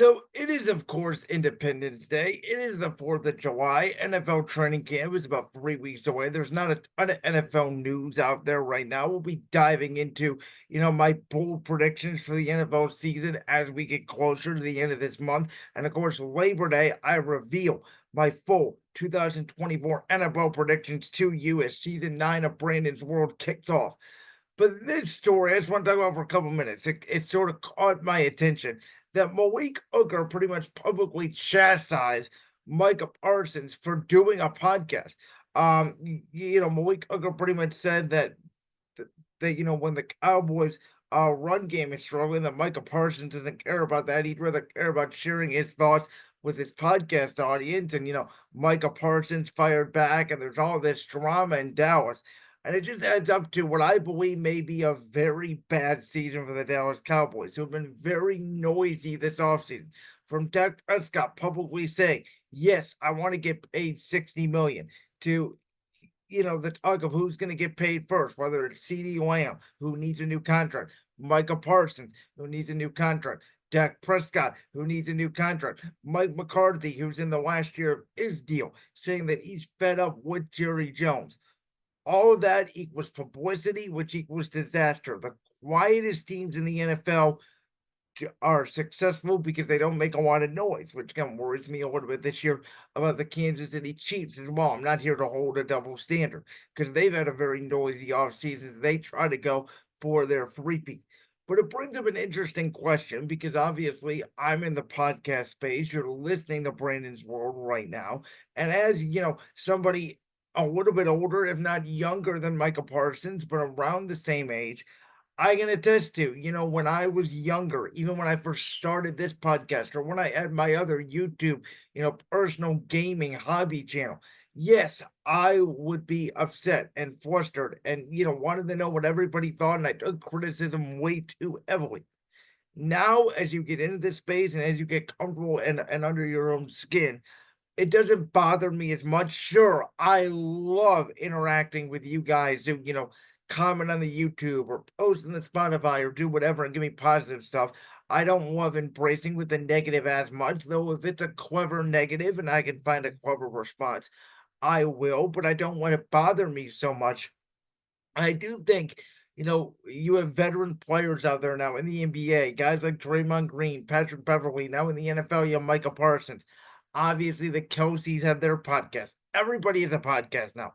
So it is, of course, Independence Day. It is the 4th of July. NFL training camp is about 3 weeks away. There's not a ton of NFL news out there right now. We'll be diving into, my bold predictions for the NFL season as we get closer to the end of this month. And of course, Labor Day, I reveal my full 2024 NFL predictions to you as season 9 of Brandon's World kicks off. But this story, I just want to talk about for a couple minutes. It sort of caught my attention that Malik Hooker pretty much publicly chastised Micah Parsons for doing a podcast. Malik Hooker pretty much said that when the Cowboys run game is struggling, that Micah Parsons doesn't care about that. He'd rather care about sharing his thoughts with his podcast audience. And Micah Parsons fired back, and there's all this drama in Dallas. And it just adds up to what I believe may be a very bad season for the Dallas Cowboys, who have been very noisy this offseason. From Dak Prescott publicly saying, yes, I want to get paid $60 million, to the talk of who's going to get paid first, whether it's CD Lamb, who needs a new contract, Micah Parsons, who needs a new contract, Dak Prescott, who needs a new contract, Mike McCarthy, who's in the last year of his deal, saying that he's fed up with Jerry Jones. All of that equals publicity, which equals disaster. The quietest teams in the NFL are successful because they don't make a lot of noise, which kind of worries me a little bit this year about the Kansas City Chiefs as well. I'm not here to hold a double standard because they've had a very noisy offseason. They try to go for their three-peat. But it brings up an interesting question because obviously I'm in the podcast space. You're listening to Brandon's World right now. And as somebody a little bit older, if not younger than Micah Parsons, but around the same age, I can attest to, when I was younger, even when I first started this podcast or when I had my other YouTube, personal gaming hobby channel, yes, I would be upset and flustered and, wanted to know what everybody thought. And I took criticism way too heavily. Now, as you get into this space and as you get comfortable and under your own skin, it doesn't bother me as much. Sure, I love interacting with you guys who, comment on the YouTube or post in the Spotify or do whatever and give me positive stuff. I don't love embracing with the negative as much, though if it's a clever negative and I can find a clever response, I will, but I don't want it to bother me so much. I do think, you have veteran players out there now in the NBA, guys like Draymond Green, Patrick Beverly, now in the NFL, you have Micah Parsons. Obviously, the Kelseys have their podcast. Everybody has a podcast now.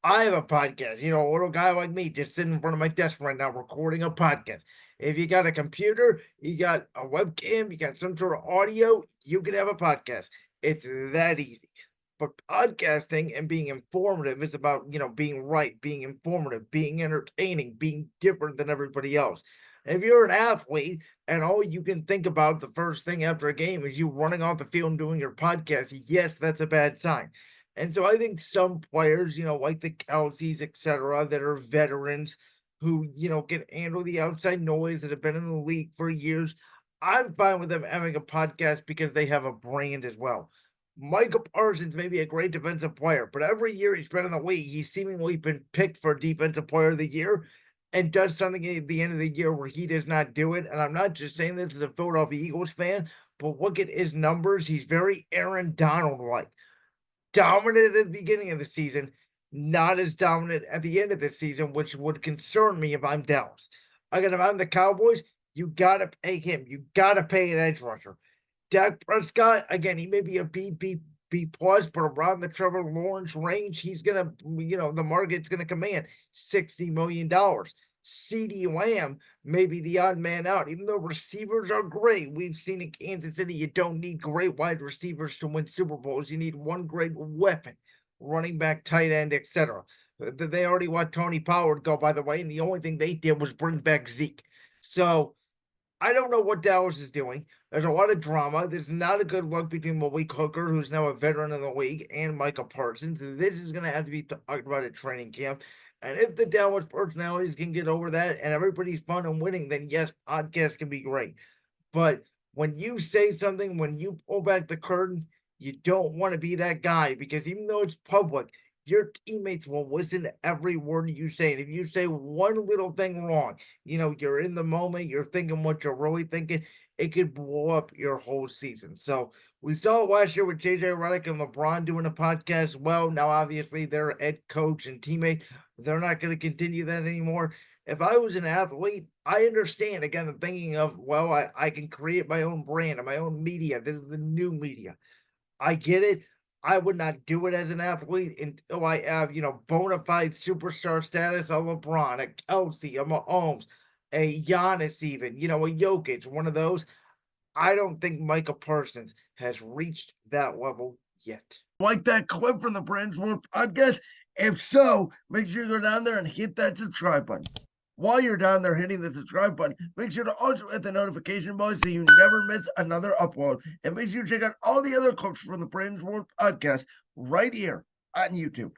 I have a podcast, a little guy like me just sitting in front of my desk right now recording a podcast. If you got a computer, you got a webcam, you got some sort of audio, you can have a podcast. It's that easy. But podcasting and being informative is about, being right, being informative, being entertaining, being different than everybody else. And if you're an athlete and all you can think about the first thing after a game is you running off the field and doing your podcast, yes, that's a bad sign. And so I think some players, like the Kelseys, etc., that are veterans who, can handle the outside noise that have been in the league for years, I'm fine with them having a podcast because they have a brand as well. Micah Parsons may be a great defensive player, but every year he's been in the league, he's seemingly been picked for Defensive Player of the Year and does something at the end of the year where he does not do it. And I'm not just saying this as a Philadelphia Eagles fan, but look at his numbers. He's very Aaron Donald like. Dominant at the beginning of the season, not as dominant at the end of the season, which would concern me if I'm Dallas. Again, if I'm the Cowboys, you got to pay him. You got to pay an edge rusher. Dak Prescott, again, he may be a B plus, but around the Trevor Lawrence range, he's gonna, the market's gonna command $60 million. CD Lamb may be the odd man out, even though receivers are great. We've seen in Kansas City, you don't need great wide receivers to win Super Bowls. You need one great weapon, running back, tight end, etc. They already let Tony Pollard go, by the way, and the only thing they did was bring back Zeke. So I don't know what Dallas is doing. There's a lot of drama. There's not a good look between Malik Hooker, who's now a veteran in the league, and Micah Parsons. This is going to have to be talked about at training camp. And if the Dallas personalities can get over that and everybody's fun and winning, then yes, podcasts can be great. But when you say something, when you pull back the curtain, you don't want to be that guy because even though it's public, your teammates will listen to every word you say. And if you say one little thing wrong, you're in the moment, you're thinking what you're really thinking. it could blow up your whole season. So we saw it last year with JJ Redick and LeBron doing a podcast. Well, now obviously their head coach and teammate, they're not going to continue that anymore. If I was an athlete, I understand. Again, I'm thinking of, well, I can create my own brand and my own media. This is the new media. I get it. I would not do it as an athlete until I have, bona fide superstar status, a LeBron, a Kelsey, a Mahomes, a Giannis, even, a Jokic, one of those. I don't think Micah Parsons has reached that level yet. Like that clip from the Brands World podcast? If so, make sure you go down there and hit that subscribe button. While you're down there hitting the subscribe button, make sure to also hit the notification bell so you never miss another upload. And make sure you check out all the other clips from the Brands World podcast right here on YouTube.